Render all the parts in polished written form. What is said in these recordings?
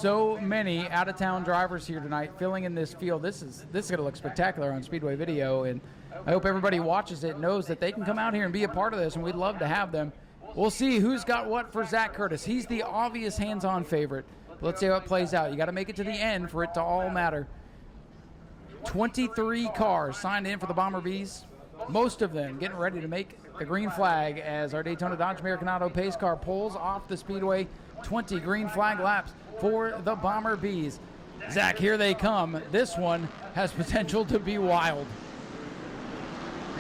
so many out-of-town drivers here tonight filling in this field. This is going to look spectacular on Speedway video, and I hope everybody watches it and knows that they can come out here and be a part of this, and we'd love to have them. We'll see who's got what for Zach Curtis. He's the obvious hands-on favorite. Let's see how it plays out. You got to make it to the end for it to all matter. 23 cars signed in for the Bomber Bees. Most of them getting ready to make the green flag as our Daytona Dodge Americanado pace car pulls off the Speedway. 20 green flag laps for the Bomber Bees. Zach, here they come. This one has potential to be wild.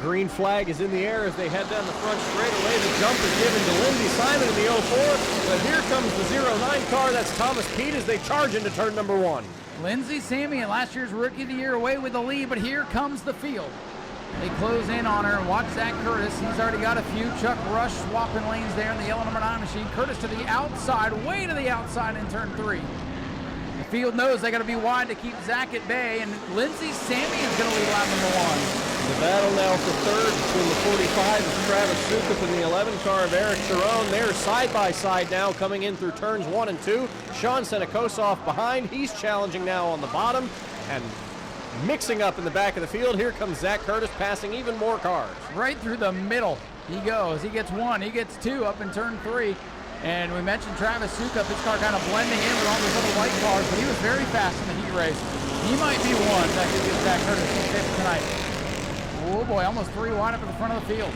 Green flag is in the air as they head down the front straightaway. The jump is given to Lindsey Simon in the 04, but here comes the 09 car. That's Thomas Pete as they charge into turn number 1. Lindsey Sammy, last year's Rookie of the Year, away with the lead, but here comes the field. They close in on her and watch Zach Curtis. He's already got a few. Chuck Rush swapping lanes there in the yellow number 9 machine. Curtis to the outside, way to the outside in turn 3. The field knows they got to be wide to keep Zach at bay, and Lindsey Sammy is going to lead lap number 1. The battle now for third between the 45 of Travis Sukup and the 11 car of Eric Sharon. They're side by side now coming in through turns 1 and 2. Sean Senikosoff behind. He's challenging now on the bottom and mixing up in the back of the field. Here comes Zach Curtis passing even more cars. Right through the middle he goes. He gets 1, he gets 2 up in turn 3. And we mentioned Travis Sukup, his car kind of blending in with all those other white cars, but he was very fast in the heat race. He might be one that could get Zach Curtis fifth tonight. Oh boy, almost 3 wide up at the front of the field.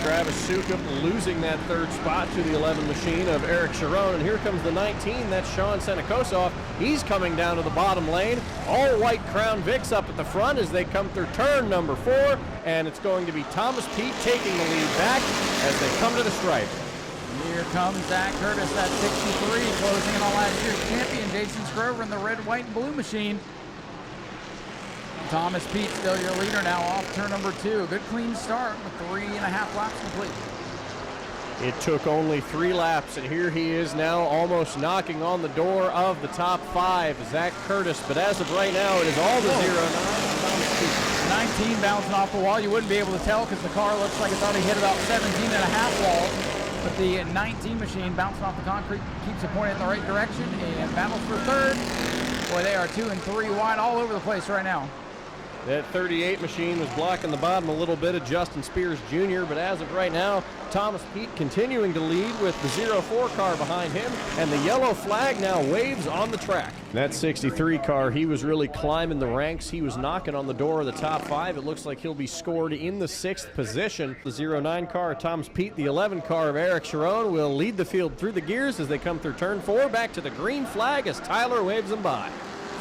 Travis Sukup losing that third spot to the 11 machine of Eric Sharon. And here comes the 19, that's Sean Senikosoff. He's coming down to the bottom lane. All white Crown Vics up at the front as they come through turn number 4. And it's going to be Thomas Pete taking the lead back as they come to the stripe. Here comes Zach Curtis at 63, closing in on last year's champion, Jason Scrover, in the red, white, and blue machine. Thomas Pete still your leader now off turn number 2. Good clean start with 3.5 laps complete. It took only 3 laps, and here he is now almost knocking on the door of the top 5, Zach Curtis. But as of right now, it is all the 19 bouncing off the wall. You wouldn't be able to tell because the car looks like it's already hit about 17.5 walls. But the 19 machine bouncing off the concrete keeps it pointed in the right direction and battles for third. Boy, they are 2 and 3 wide all over the place right now. That 38 machine was blocking the bottom a little bit of Justin Spears Jr., but as of right now, Thomas Pete continuing to lead with the 04 car behind him, and the yellow flag now waves on the track. That 63 car, he was really climbing the ranks. He was knocking on the door of the top 5. It looks like he'll be scored in the 6th position. The 09 car of Thomas Pete, the 11 car of Eric Sharon, will lead the field through the gears as they come through turn 4, back to the green flag as Tyler waves them by.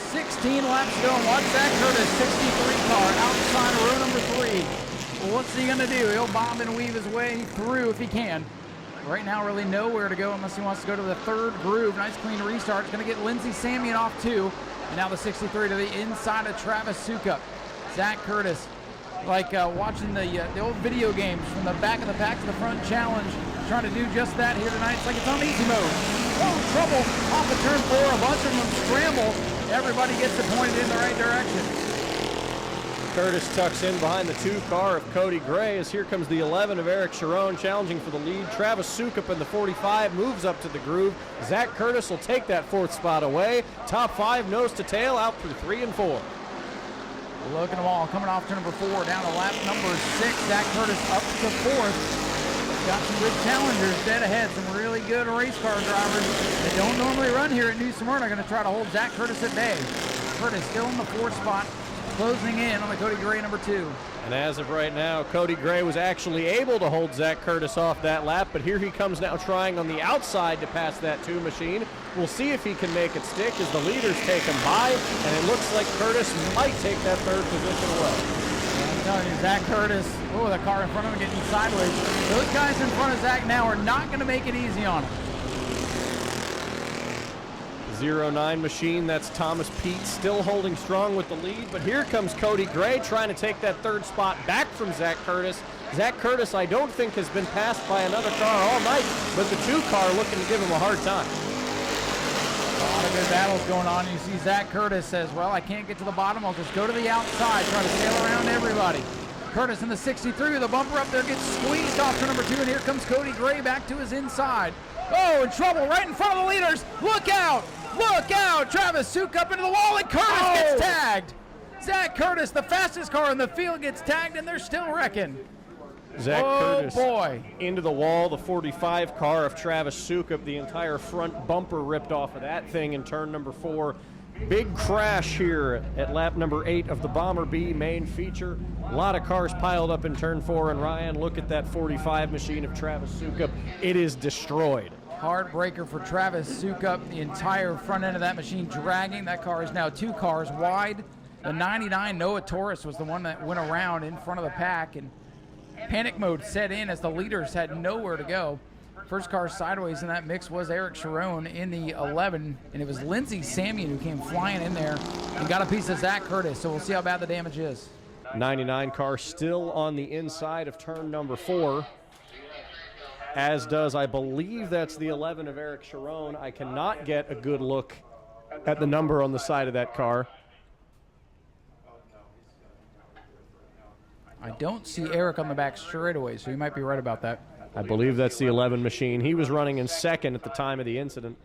16 laps to go, and watch Zach Curtis, 63 car, outside of row number 3. Well, what's he gonna do? He'll bob and weave his way through if he can. Right now, really nowhere to go unless he wants to go to the 3rd groove. Nice clean restart. It's gonna get Lindsey Samian off 2. And now the 63 to the inside of Travis Sukup. Zach Curtis, like watching the old video games from the back of the pack to the front challenge, trying to do just that here tonight. It's like it's on easy mode. Oh, trouble off of turn 4, a bunch of them scramble. Everybody gets it pointed in the right direction. Curtis tucks in behind the 2 car of Cody Gray as here comes the 11 of Eric Sharon challenging for the lead. Travis Sukup in the 45 moves up to the groove. Zach Curtis will take that 4th spot away. Top 5 nose to tail out through 3 and 4. Look at them all coming off turn number 4 down to lap number 6. Zach Curtis up to 4th. Got some good challengers dead ahead, some really good race car drivers that don't normally run here at New Smyrna are going to try to hold Zach Curtis at bay. Curtis still in the 4th spot, closing in on the Cody Gray number 2. And as of right now, Cody Gray was actually able to hold Zach Curtis off that lap, but here he comes now trying on the outside to pass that 2 machine. We'll see if he can make it stick as the leaders take him by, and it looks like Curtis might take that 3rd position away. I'm telling you, Zach Curtis, oh, the car in front of him getting sideways. Those guys in front of Zach now are not going to make it easy on him. 09 machine, that's Thomas Pete still holding strong with the lead, but here comes Cody Gray trying to take that 3rd spot back from Zach Curtis. Zach Curtis, I don't think, has been passed by another car all night, but the 2 car looking to give him a hard time. A lot of good battles going on. You see Zach Curtis says, well, I can't get to the bottom. I'll just go to the outside, try to sail around everybody. Curtis in the 63 with the bumper up there gets squeezed off to number 2, and here comes Cody Gray back to his inside. Oh, in trouble right in front of the leaders. Look out! Look out! Travis Sukup into the wall, and Curtis gets tagged. Zach Curtis, the fastest car in the field, gets tagged, and they're still wrecking. Zach Curtis boy. Into the wall, the 45 car of Travis Sukup, the entire front bumper ripped off of that thing in turn number 4. Big crash here at lap number 8 of the Bomber B main feature. A lot of cars piled up in turn 4, and Ryan, look at that 45 machine of Travis Sukup. It is destroyed. Heartbreaker for Travis Sukup, the entire front end of that machine dragging. That car is now 2 cars wide. The 99 Noah Taurus was the one that went around in front of the pack, and panic mode set in as the leaders had nowhere to go. First car sideways in that mix was Eric Sharon in the 11, and it was Lindsey Samian who came flying in there and got a piece of Zach Curtis, so we'll see how bad the damage is. 99 car still on the inside of turn number 4, as does, I believe that's the 11 of Eric Sharon. I cannot get a good look at the number on the side of that car. I don't see Eric on the back straight away, so you might be right about that. I believe that's the 11 machine. He was running in second at the time of the incident.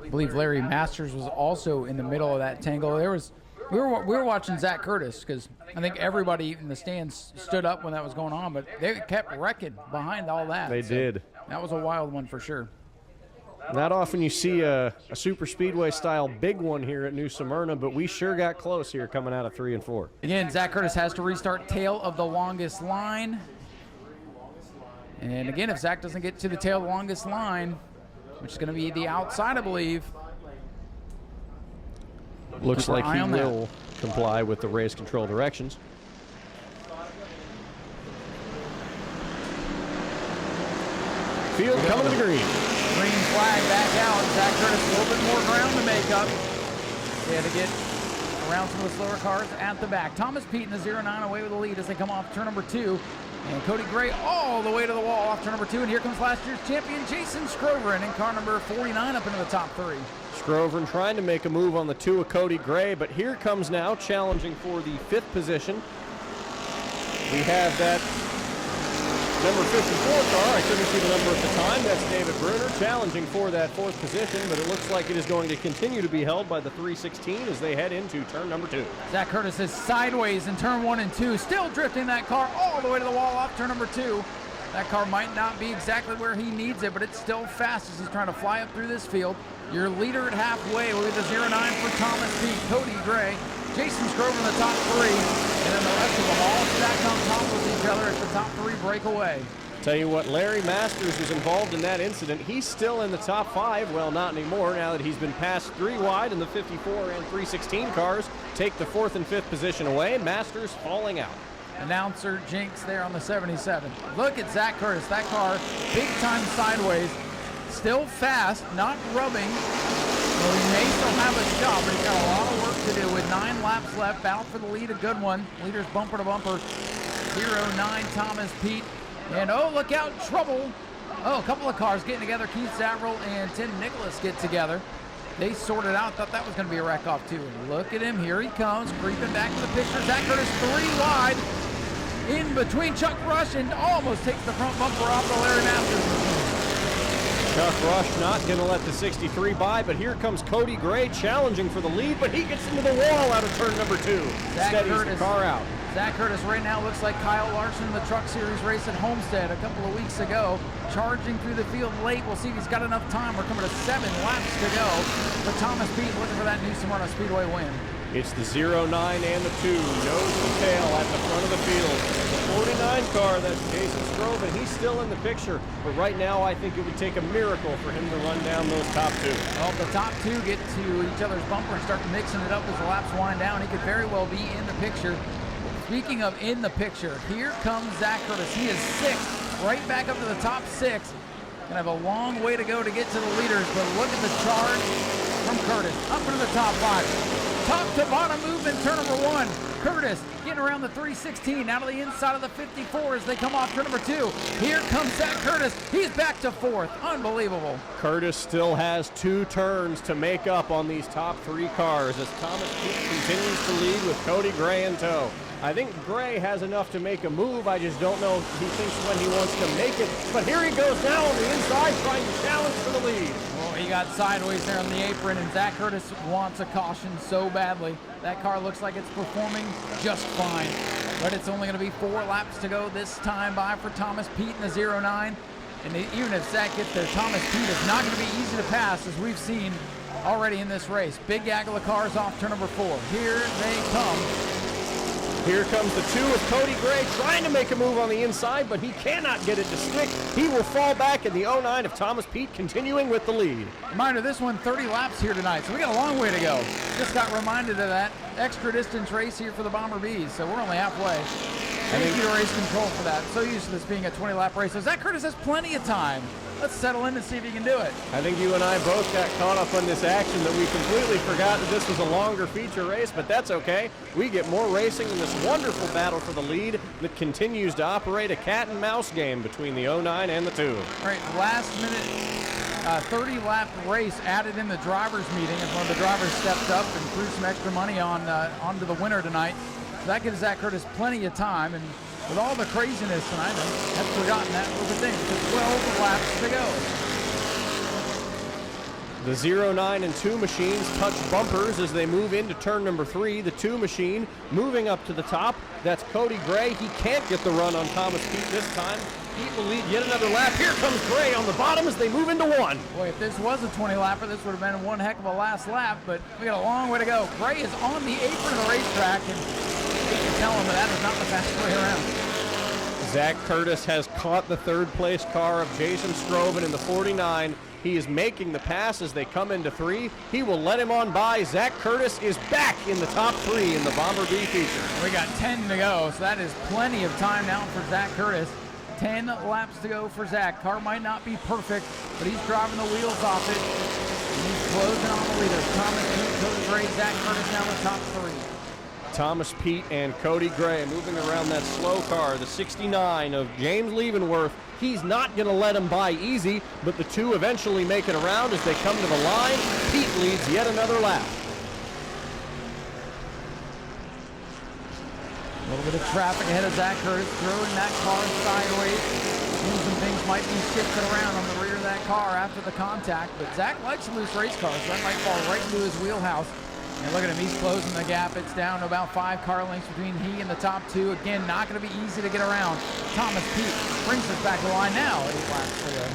I believe Larry Masters was also in the middle of that tangle. We were watching Zach Curtis because I think everybody in the stands stood up when that was going on, but they kept wrecking behind all that. They did. That was a wild one for sure. Not often you see a super speedway style big one here at New Smyrna, but we sure got close here coming out of 3 and 4. Again, Zach Curtis has to restart tail of the longest line. And again, if Zach doesn't get to the tail of the longest line, which is going to be the outside, I believe. Looks like he will comply with the race control directions. Field coming to the green. Green flag back out. Zach Curtis a little bit more ground to make up. They had to get around some of the slower cars at the back. Thomas Pete in the 09 away with the lead as they come off turn number 2. And Cody Gray all the way to the wall off turn number 2. And here comes last year's champion Jason Scrovern in car number 49 up into the top 3. Scrovern trying to make a move on the 2 of Cody Gray, but here comes now challenging for the 5th position. We have that number 54 car. I couldn't see the number at the time. That's David Bruner challenging for that 4th position, but it looks like it is going to continue to be held by the 316 as they head into turn number 2. Zach Curtis is sideways in turn 1 and 2, still drifting that car all the way to the wall off turn number 2. That car might not be exactly where he needs it, but it's still fast as he's trying to fly up through this field. Your leader at halfway will be the 09 for Thomas Pete, Cody Gray, Jason Scrovern in the top 3, and then the rest of them all stacked on top of each other as the top 3 break away. Tell you what, Larry Masters was involved in that incident. He's still in the top 5. Well, not anymore now that he's been passed 3 wide, and the 54 and 316 cars take the 4th and 5th position away. Masters falling out. Announcer Jinx there on the 77. Look at Zach Curtis. That car, big time sideways, still fast, not rubbing. Well, he may still have a shot, but he's got a lot of work to do with 9 laps left. Battle for the lead, a good one. Leaders bumper to bumper. 09 Thomas Pete. And oh, look out, trouble. Oh, a couple of cars getting together. Keith Zavril and Tim Nicholas get together. They sorted out, thought that was going to be a wreck off too. And look at him, here he comes, creeping back to the picture. Zach Curtis 3 wide. In between Chuck Rush and almost takes the front bumper off the Larry Masters. Chuck Rush not going to let the 63 by, but here comes Cody Gray challenging for the lead, but he gets into the wall out of turn number 2. Steadies the car out. Zach Curtis right now looks like Kyle Larson in the Truck Series race at Homestead a couple of weeks ago. Charging through the field late. We'll see if he's got enough time. We're coming to 7 laps to go. For Thomas Pete looking for that new Smyrna Speedway win. It's the 09 and the 2, nose to tail at the front of the field. The 49 car, that's Jason Scrovern. He's still in the picture, but right now I think it would take a miracle for him to run down those top 2. Well, if the top 2 get to each other's bumper and start mixing it up as the laps wind down, he could very well be in the picture. Speaking of in the picture, here comes Zach Curtis. He is 6th, right back up to the top 6. Gonna have a long way to go to get to the leaders, but look at the charge from Curtis. Up into the top 5. Top to bottom movement, turn number 1. Curtis getting around the 316, out of the inside of the 54 as they come off turn number 2. Here comes Zach Curtis. He's back to 4th. Unbelievable. Curtis still has 2 turns to make up on these top 3 cars as Thomas Pete continues to lead with Cody Gray in tow. I think Gray has enough to make a move. I just don't know if he thinks when he wants to make it. But here he goes now on the inside, trying to challenge for the lead. Well, he got sideways there on the apron, and Zach Curtis wants a caution so badly. That car looks like it's performing just fine. But it's only going to be 4 laps to go this time by for Thomas Pete in the 09. And even if Zach gets there, Thomas Pete is not going to be easy to pass, as we've seen already in this race. Big gaggle of cars off turn number 4. Here they come. Here comes the 2 of Cody Gray trying to make a move on the inside, but he cannot get it to stick. He will fall back in the 09 of Thomas Pete, continuing with the lead. Reminder, this one 30 laps here tonight, so we got a long way to go. Just got reminded of that extra distance race here for the Bomber Bees, so we're only halfway. Thank you to Race Control for that. So used to this being a 20-lap race. So Zach Curtis has plenty of time. Let's settle in and see if he can do it. I think you and I both got caught up on this action that we completely forgot that this was a longer feature race, but that's okay. We get more racing in this wonderful battle for the lead that continues to operate a cat and mouse game between the 09 and the 2. All right, last minute 30-lap race added in the drivers' meeting as one of the drivers stepped up and threw some extra money onto the winner tonight. So that gives Zach Curtis plenty of time, and with all the craziness tonight, I had forgotten that was a thing. Just 12 laps to go. The 09 and 2 machines touch bumpers as they move into turn number 3. The 2 machine moving up to the top. That's Cody Gray. He can't get the run on Thomas Pete this time. Pete will lead yet another lap. Here comes Gray on the bottom as they move into 1. Boy, if this was a 20-lapper, this would have been one heck of a last lap, but we got a long way to go. Gray is on the apron of the racetrack, and you can tell him that is not the fastest way around. Zach Curtis has caught the 3rd place car of Jason Stroven in the 49. He is making the pass as they come into 3. He will let him on by. Zach Curtis is back in the top 3 in the Bomber B feature. We got 10 to go, so that is plenty of time now for Zach Curtis. 10 laps to go for Zach. Car might not be perfect, but he's driving the wheels off it. And he's closing on the leaders. Thomas Pete, Cody Gray, Zach Curtis now in the top 3. Thomas Pete and Cody Gray moving around that slow car, the 69 of James Leavenworth. He's not going to let him by easy, but the 2 eventually make it around as they come to the line. Pete leads yet another lap. A little bit of traffic ahead of Zach Curtis, throwing that car sideways. Some things might be shifted around on the rear of that car after the contact, but Zach likes loose race cars, so that might fall right into his wheelhouse. And look at him, he's closing the gap. It's down to about 5 car lengths between he and the top 2. Again, not going to be easy to get around. Thomas Pete brings us back to the line now at 8 laps to go.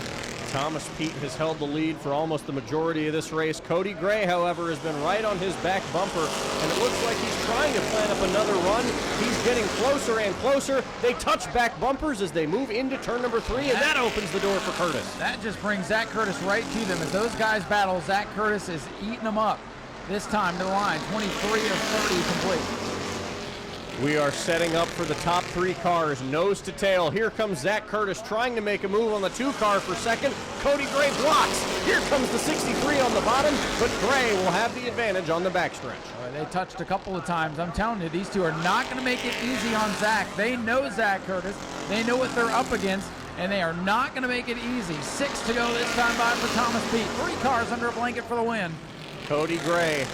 Thomas Pete has held the lead for almost the majority of this race. Cody Gray, however, has been right on his back bumper, and it looks like he's trying to plan up another run. He's getting closer and closer. They touch back bumpers as they move into turn number 3, and that opens the door for Curtis. That just brings Zach Curtis right to them. As those guys battle, Zach Curtis is eating them up. This time to the line, 23 of 30 complete. We are setting up for the top 3 cars, nose to tail. Here comes Zach Curtis trying to make a move on the 2 car for second. Cody Gray blocks. Here comes the 63 on the bottom, but Gray will have the advantage on the backstretch. They touched a couple of times. I'm telling you, these 2 are not going to make it easy on Zach. They know Zach Curtis. They know what they're up against, and they are not going to make it easy. 6 to go this time by for Thomas Pete. 3 cars under a blanket for the win. Cody Gray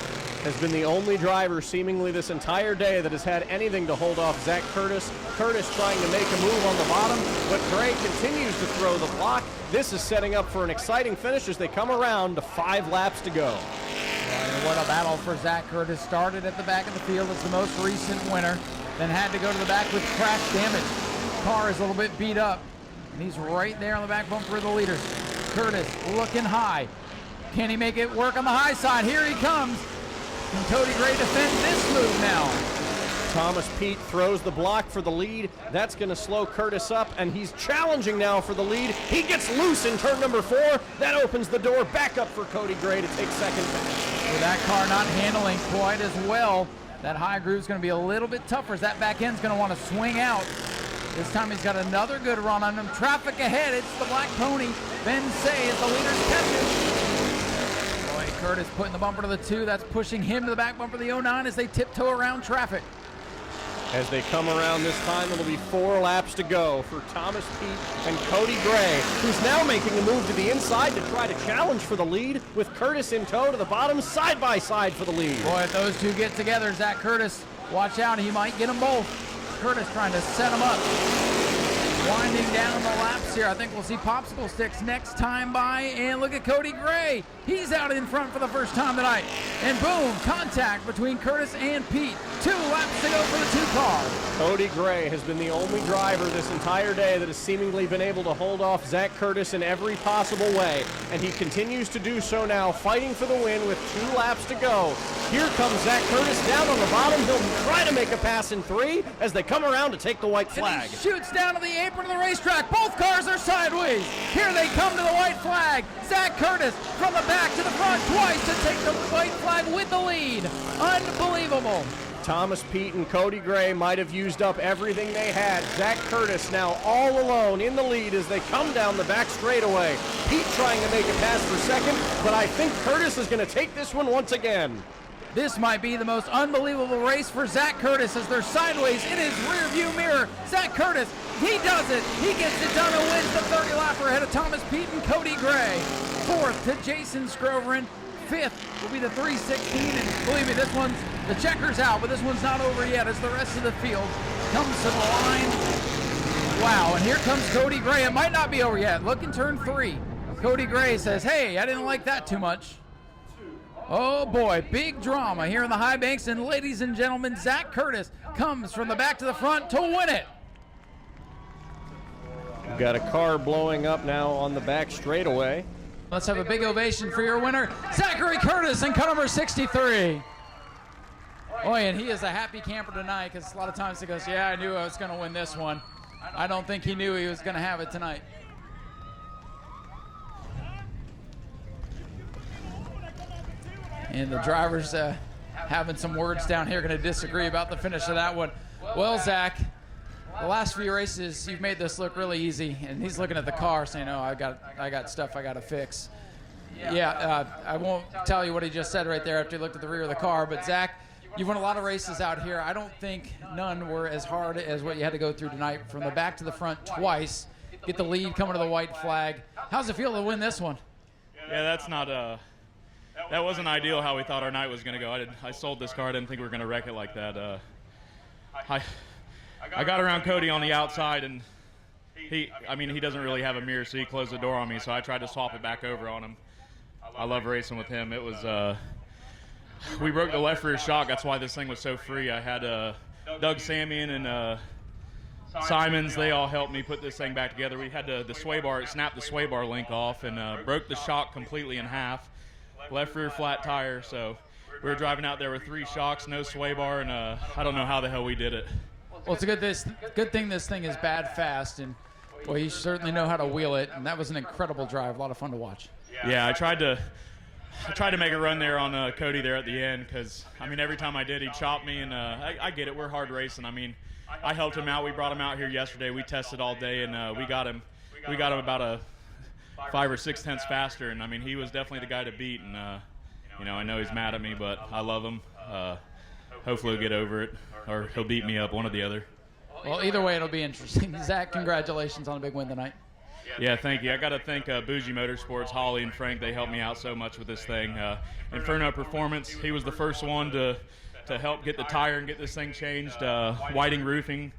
has been the only driver seemingly this entire day that has had anything to hold off Zach Curtis. Curtis trying to make a move on the bottom, but Gray continues to throw the block. This is setting up for an exciting finish as they come around to 5 laps to go. And what a battle for Zach Curtis. Started at the back of the field as the most recent winner, then had to go to the back with crash damage. Car is a little bit beat up, and he's right there on the back bumper of the leaders. Curtis looking high. Can he make it work on the high side? Here he comes. Can Cody Gray defend this move now? Thomas Pete throws the block for the lead. That's going to slow Curtis up, and he's challenging now for the lead. He gets loose in turn number 4. That opens the door back up for Cody Gray to take second pass. With that car not handling quite as well, that high groove is going to be a little bit tougher as that back end's going to want to swing out. This time he's got another good run on him. Traffic ahead. It's the Black Pony. Ben Say is the leader's catches. Curtis putting the bumper to the 2. That's pushing him to the back bumper of the 09 as they tiptoe around traffic. As they come around this time, it'll be 4 laps to go for Thomas Pete and Cody Gray, who's now making a move to the inside to try to challenge for the lead, with Curtis in tow to the bottom, side by side for the lead. Boy, if those 2 get together, Zach Curtis Watch out, he might get them both. Curtis trying to set them up. Winding down the laps here. I think we'll see popsicle sticks next time by. And look at Cody Gray. He's out in front for the first time tonight. And boom, contact between Curtis and Pete. 2 laps to go for the 2-car. Cody Gray has been the only driver this entire day that has seemingly been able to hold off Zach Curtis in every possible way. And he continues to do so now, fighting for the win with 2 laps to go. Here comes Zach Curtis down on the bottom. He'll try to make a pass in 3 as they come around to take the white flag. And he shoots down to the apron of the racetrack. Both cars are sideways. Here they come to the white flag. Zach Curtis from the back to the front twice to take the white flag with the lead. Unbelievable. Thomas Pete and Cody Gray might have used up everything they had. Zach Curtis now all alone in the lead as they come down the back straightaway. Pete trying to make a pass for second, but I think Curtis is going to take this one once again. This might be the most unbelievable race for Zach Curtis as they're sideways in his rear view mirror. Zach Curtis, he does it. He gets it done and wins the 30 lapper ahead of Thomas Pete and Cody Gray. 4th to Jason Scroverin. 5th will be the 316, and believe me, this one's, the checker's out, but this one's not over yet as the rest of the field comes to the line. Wow, and here comes Cody Gray. It might not be over yet. Look in turn 3. Cody Gray says, hey, I didn't like that too much. Oh boy, big drama here in the high banks, and ladies and gentlemen, Zach Curtis comes from the back to the front to win it. We've got a car blowing up now on the back straightaway. Let's have a big ovation for your winner, Zachary Curtis in car number 63. Oh, and he is a happy camper tonight because a lot of times he goes, yeah, I knew I was going to win this one. I don't think he knew he was going to have it tonight. And the drivers having some words down here, going to disagree about the finish of that one. Well, Zach, the last few races, you've made this look really easy. And he's looking at the car saying, oh, I got stuff I got to fix. Yeah, I won't tell you what he just said right there after he looked at the rear of the car. But, Zach, you've won a lot of races out here. I don't think none were as hard as what you had to go through tonight. From the back to the front twice, get the lead, coming to the white flag. How's it feel to win this one? Yeah, that's not that wasn't ideal how we thought our night was going to go. I sold this car. I didn't think we were going to wreck it like that. I got around Cody on the outside, and he doesn't really have a mirror, so he closed the door on me, so I tried to swap it back over on him. I love racing with him. It was we broke the left rear shock. That's why this thing was so free. I had Doug Samian and Simons. They all helped me put this thing back together. We had the sway bar, snapped the sway bar link off, and broke the shock completely in half. Left rear flat tire, so we were driving out there with 3 shocks, no sway bar, and I don't know how the hell we did it. Well, it's a good thing this thing is bad fast, and well, you certainly know how to wheel it, and that was an incredible drive, a lot of fun to watch. Yeah, I tried to make a run there on Cody there at the end, because every time I did, he'd chop me, and I get it, we're hard racing. I helped him out. We brought him out here yesterday. We tested all day, and we got him about a 5 or 6 tenths faster, and he was definitely the guy to beat. And I know he's mad at me, but I love him. Hopefully he'll get over it, or he'll beat me up, one or the other. Well, either way, it'll be interesting. Zach, congratulations on a big win tonight. Yeah, thank you. I got to thank Bougie Motorsports, Holly and Frank. They helped me out so much with this thing. Inferno Performance, he was the first one to help get the tire and get this thing changed. Whiting Roofing,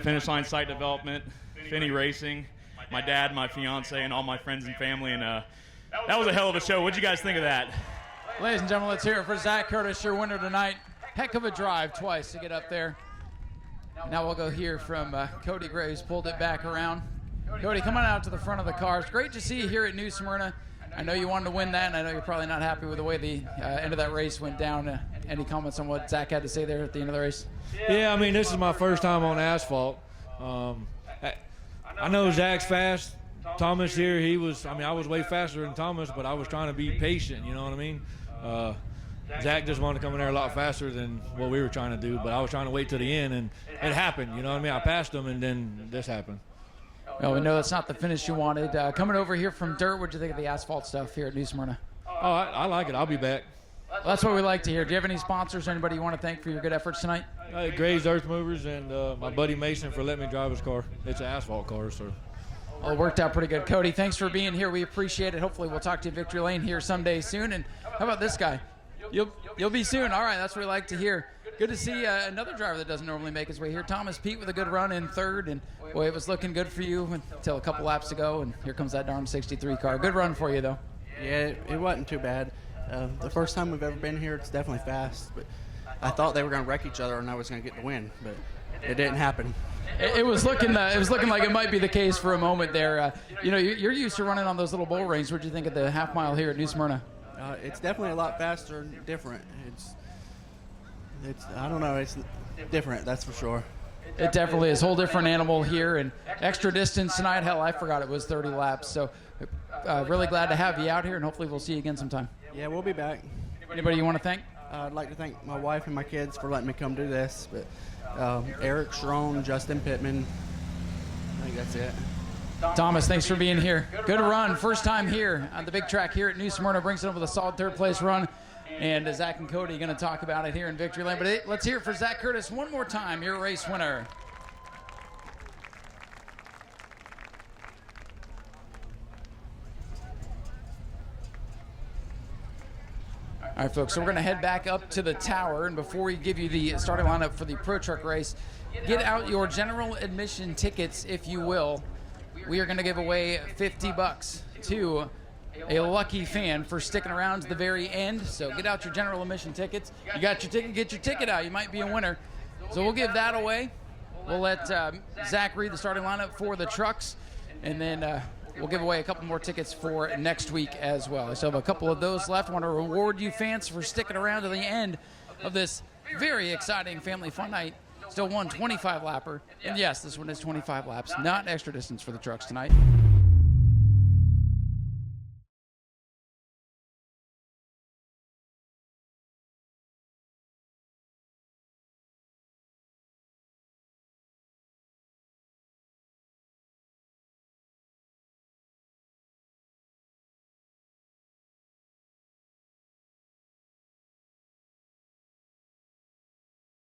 Finish Line Site Development, Finney Racing, my dad, my fiance, and all my friends and family. And that was a hell of a show. What'd you guys think of that? Ladies and gentlemen, let's hear it for Zach Curtis, your winner tonight. Heck of a drive twice to get up there. Now we'll go hear from Cody Gray, who's pulled it back around. Cody, come on out to the front of the car. It's great to see you here at New Smyrna. I know you wanted to win that, and I know you're probably not happy with the way the end of that race went down. Any comments on what Zach had to say there at the end of the race? Yeah, this is my first time on asphalt. I know Zach's fast. Thomas here, he was, I was way faster than Thomas, but I was trying to be patient, you know what I mean? Zach just wanted to come in there a lot faster than what we were trying to do, but I was trying to wait till the end, and it happened, you know what I mean? I passed him, and then this happened. Well, we know that's not the finish you wanted. Coming over here from dirt, what'd you think of the asphalt stuff here at New Smyrna? Oh, I like it. I'll be back. Well, that's what we like to hear. Do you have any sponsors or anybody you want to thank for your good efforts tonight? Gray's Earth Movers and my buddy Mason for letting me drive his car. It's an asphalt car, so. Well, it worked out pretty good. Cody, thanks for being here. We appreciate it. Hopefully we'll talk to you at Victory Lane here someday soon. And how about this guy? You'll be soon. All right, that's what we like to hear. Good to see another driver that doesn't normally make his way here. Thomas Pete with a good run in third, and boy, it was looking good for you until a couple laps ago, and here comes that darn 63 car. Good run for you, though. Yeah, it wasn't too bad. The first time we've ever been here, it's definitely fast, but I thought they were going to wreck each other and I was going to get the win, but it didn't happen. It was looking like it might be the case for a moment there. You know, you're used to running on those little bull rings. What do you think of the half mile here at New Smyrna? It's definitely a lot faster and different. It's I don't know, it's different, that's for sure. It definitely is a whole different animal here, and extra distance tonight. Hell, I forgot it was 30 laps. So really glad to have you out here, and hopefully we'll see you again sometime. Yeah, we'll be back. Anybody you want to thank? I'd like to thank my wife and my kids for letting me come do this, but Eric Schroen, Justin Pittman, I think that's it. Thomas, thanks for being here. Good run. First time here on the big track here at New Smyrna. Brings it up with a solid third place run. And Zach and Cody are going to talk about it here in Victory Lane. But let's hear it for Zach Curtis one more time, your race winner. All right, folks, so we're going to head back up to the tower. And before we give you the starting lineup for the Pro Truck race, get out your general admission tickets, if you will. We are going to give away $50 to a lucky fan for sticking around to the very end. So get out your general admission tickets. You got your ticket, get your ticket out. You might be a winner. So we'll give that away. We'll let Zach read the starting lineup for the trucks, and then we'll give away a couple more tickets for next week as well. I still have a couple of those left. I want to reward you fans for sticking around to the end of this very exciting family fun night. Still one 25 lapper. And yes, this one is 25 laps, not extra distance for the trucks tonight.